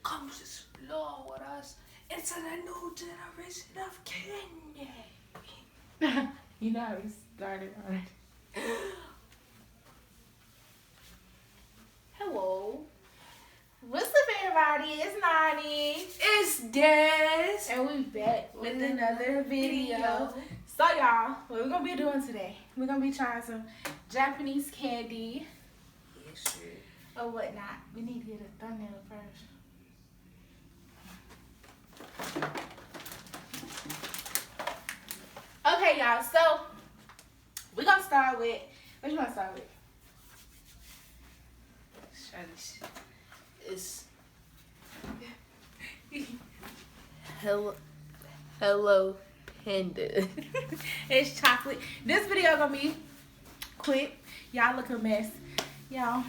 comes explore with us into the new generation of candy. You know how we started already. Hello. What's up, everybody? It's Nanii. It's Des. And we back with another video. So, y'all, what we're going to be doing today? We're going to be trying some Japanese candy. Yes, sir. Or whatnot. We need to get a thumbnail first. Okay, y'all. So, we're going to start with... What you want to start with? It's Hello Panda. It's chocolate. This video gonna be quick. Y'all look a mess. Y'all,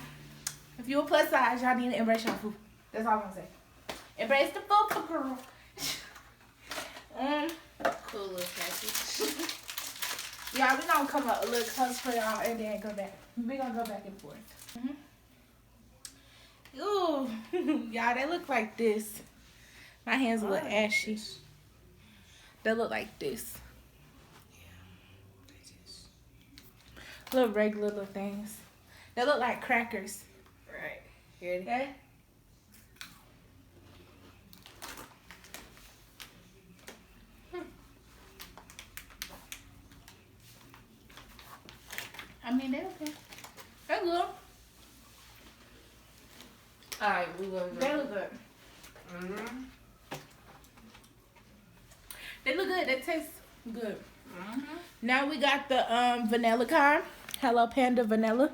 if you're a plus size, y'all need to embrace your food. That's all I'm gonna say. Embrace the food, girl. Cool little package. Y'all, we gonna come up a little close for y'all and then go back. We gonna go back and forth. Ooh, y'all, they look like this. My hands a little ashy. They look like this. Little regular little things. They look like crackers. Right. Ready? Okay? I mean, they're okay. They're good. Alright, we gonna go. They look good. They look good. They taste good. Now we got the vanilla kind. Hello Panda Vanilla.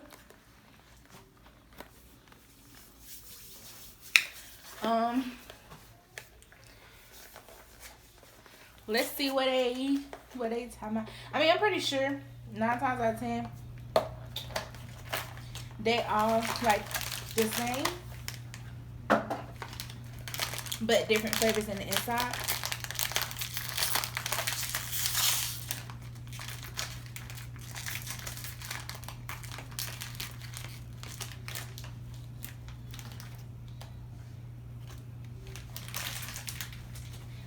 Let's see what they talking about. I mean, I'm pretty sure 9 times out of 10 they all like the same, but different flavors in the inside.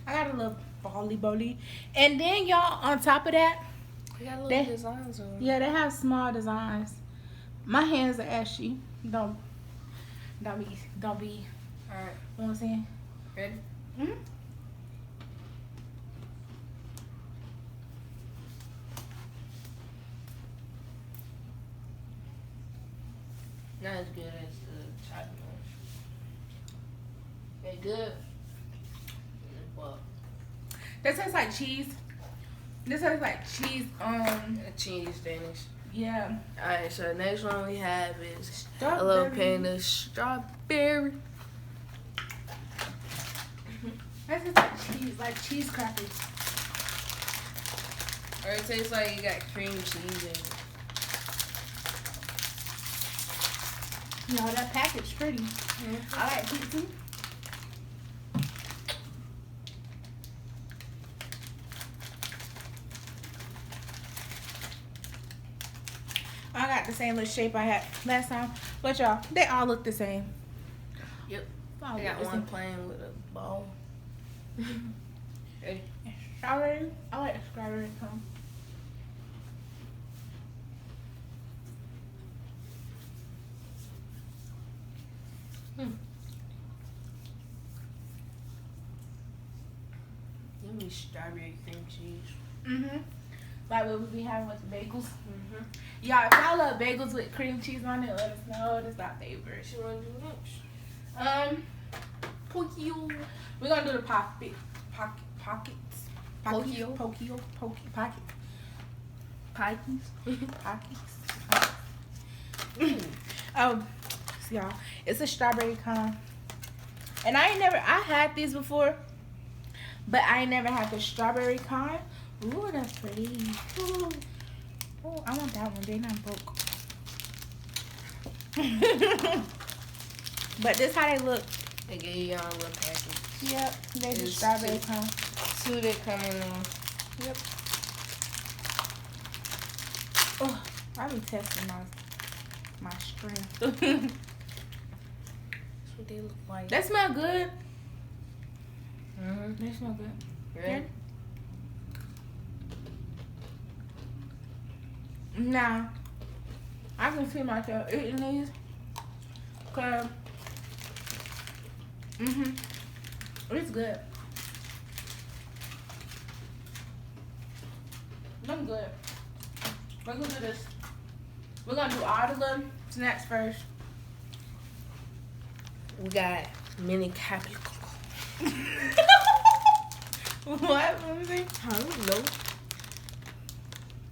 I got a little bally. And then y'all, on top of that, We got little designs on. yeah, they have small designs. My hands are ashy. Don't be. Alright. You know what I'm saying? Ready? Not as good as the chocolate one. They good. Well, That tastes like cheese. This tastes like cheese. cheese Danish. Yeah. Alright, so the next one we have is Strawberry. Hello Panda Strawberry. That tastes like cheese crackers. Or it tastes like you got cream cheese in it. Yo, that package pretty. I like it too. I got the same little shape I had last time. But y'all, they all look the same. Yep. All I got look the one same. playing with a ball. Ready? Strawberry. I like the strawberry cone. Give me strawberry cream cheese. Like what we be having with the bagels. Y'all, if y'all love bagels with cream cheese on it, let us know. That's our favorite. What you want to do next? Pokio. We're gonna do the pockets. Pockets. Pokio? Pockets. Pockets. So y'all, it's a strawberry cone. And I had these before, but I ain't never had the strawberry cone. Ooh, that's pretty. Ooh. Oh, I want that one. They not broke. But this how they look. They gave y'all a little package. Yep, they just It's strawberry two. cone. Two that come in there. Yep. Oh, I be testing my strength. That's what they look like. That smell good. They smell good. Ready? Nah, I can see myself eating these. Cause, it's good. I'm good. We're gonna do this. We're gonna do all the little snacks first. We got mini capital. What? Let me see. I don't know.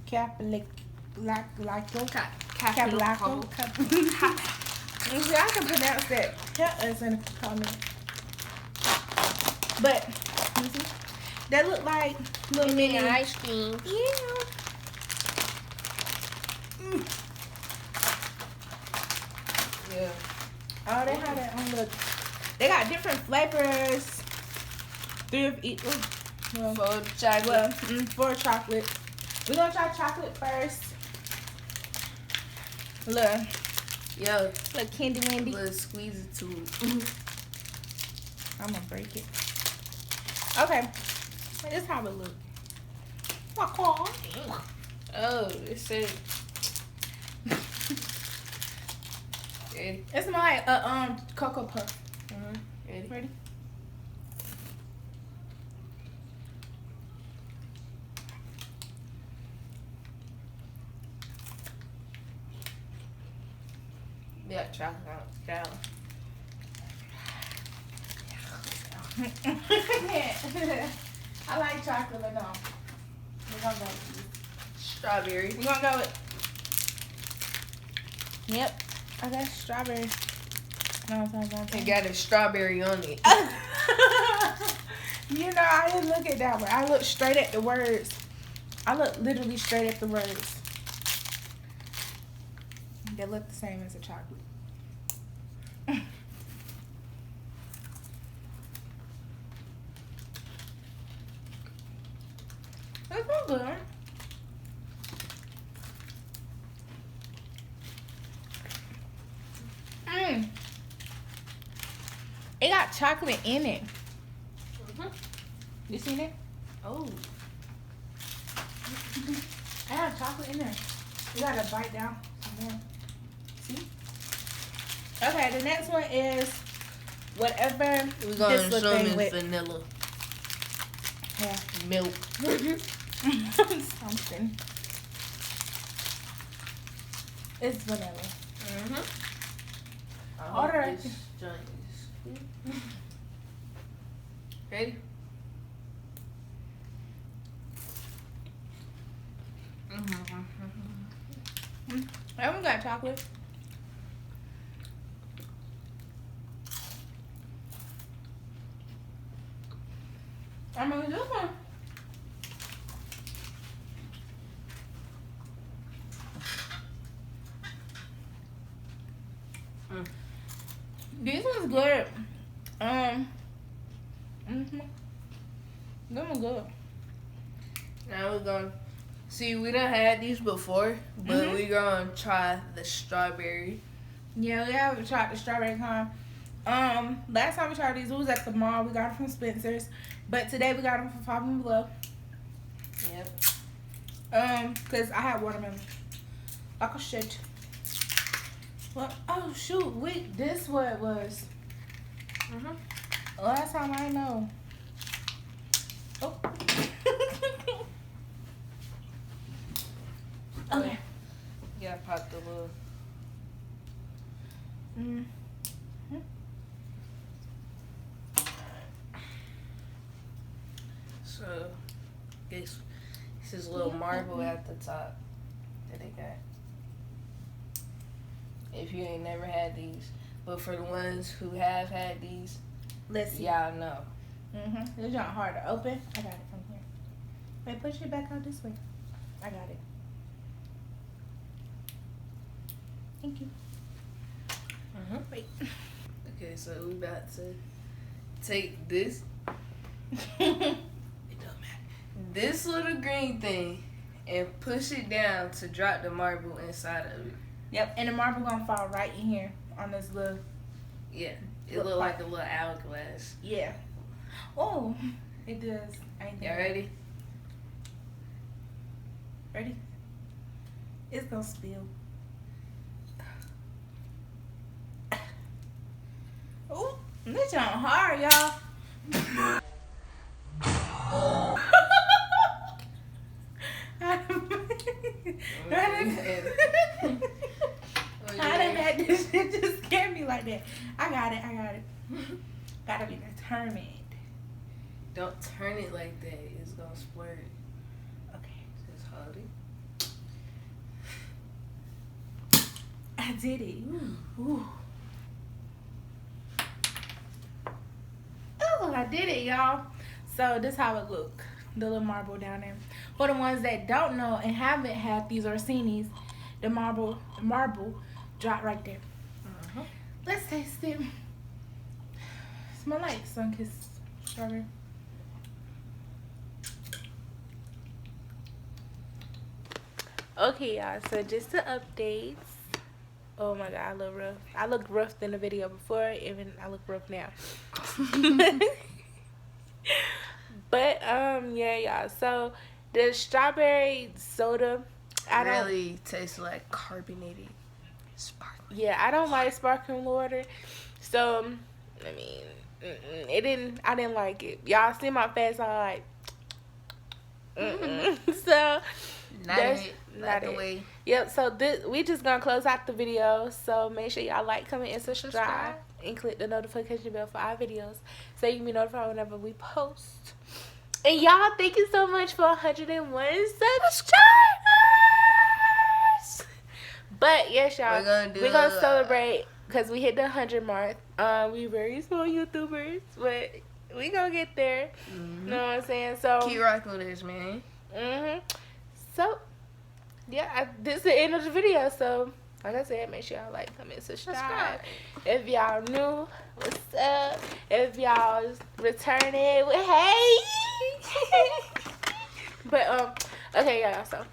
Capulaco. Capital. See, I can pronounce that. Tell us in the comments. But, you see, they look like little mini ice cream. Yeah. Yeah. Oh, they have that on the. They got different flavors. 3 of each. Well, For chocolate. well, 4 chocolate. We're gonna try chocolate first. Look, Yo, look, candy windy. let's squeeze it too. I'm gonna break it. Okay, this is how it look. Oh, it said. Ready? It smells like Cocoa Puff. Ready? Ready? Yeah, chocolate down. I like chocolate, but no. We're gonna go with Strawberry. We're gonna go with. Yep, I got strawberry. No. It got a strawberry on it. You know, I didn't look at that one. I looked straight at the words. I looked literally straight at the words. They look the same as a chocolate. That's not good. It got chocolate in it. You seen it? Oh. I have chocolate in there. You gotta bite down some more. See? Okay, the next one is whatever We're gonna this show little them thing with. vanilla Yeah. milk. Something. It's vanilla. Order it. Ready? I haven't got chocolate. I mean, this one. This one's good. This one's good. Now we're gonna see. We done had these before, but we gonna try the strawberry. Yeah, we haven't tried the strawberry cone. Last time we tried these, it was at the mall. We got them from Spencer's, but today we got them from Five and Below. Yep. Cause I had watermelon. Like a shit. Well, oh shoot, this what it was. Last time I know. Oh. Okay. Yeah, pop the little. So, this is a little marble at the top that they got. If you ain't never had these, but for the ones who have had these, Let's see. y'all know. It's not hard to open. I got it from here. Wait, push it back out this way. I got it. Thank you. Wait. Okay, so we about to take this. It don't matter. This little green thing and push it down to drop the marble inside of it. Yep, and the marble gonna fall right in here on this little. Yeah, it look like a little hourglass. Yeah. Oh, it does. Y'all ready? Ready? It's gonna spill. Oh, this on hard, y'all. I done had this shit just scared me like that. I got it. Gotta be determined. Don't turn it like that. It's gonna squirt. Okay. Just hold it. I did it. Ooh. Oh, I did it, y'all. So this how it look. The little marble down there. For the ones that don't know and haven't had these or seen these, the marble drop right there. Let's taste it. Smell like sun-kissed strawberry. Okay, y'all. So just the updates. Oh my god, I look rough. I looked rough in the video before, even I look rough now. But yeah, y'all. So the strawberry soda, I don't really tastes like carbonated sparkling. Yeah, I don't like sparkling water. So I mean, I didn't like it. Y'all see my face? I like. So Not the it. way. Yep. So we just gonna close out the video. So make sure y'all like, comment, and subscribe, and click the notification bell for our videos so you can be notified whenever we post. And y'all, thank you so much for 101 subscribers. But yes, y'all, we're gonna celebrate because we hit the 100 mark. We very small YouTubers, but we gonna get there. You know what I'm saying? So keep rocking with us, man. So yeah, this is the end of the video. So like I said, make sure y'all like, comment, subscribe. If y'all new, what's up? If y'all returning, hey. But okay, y'all. So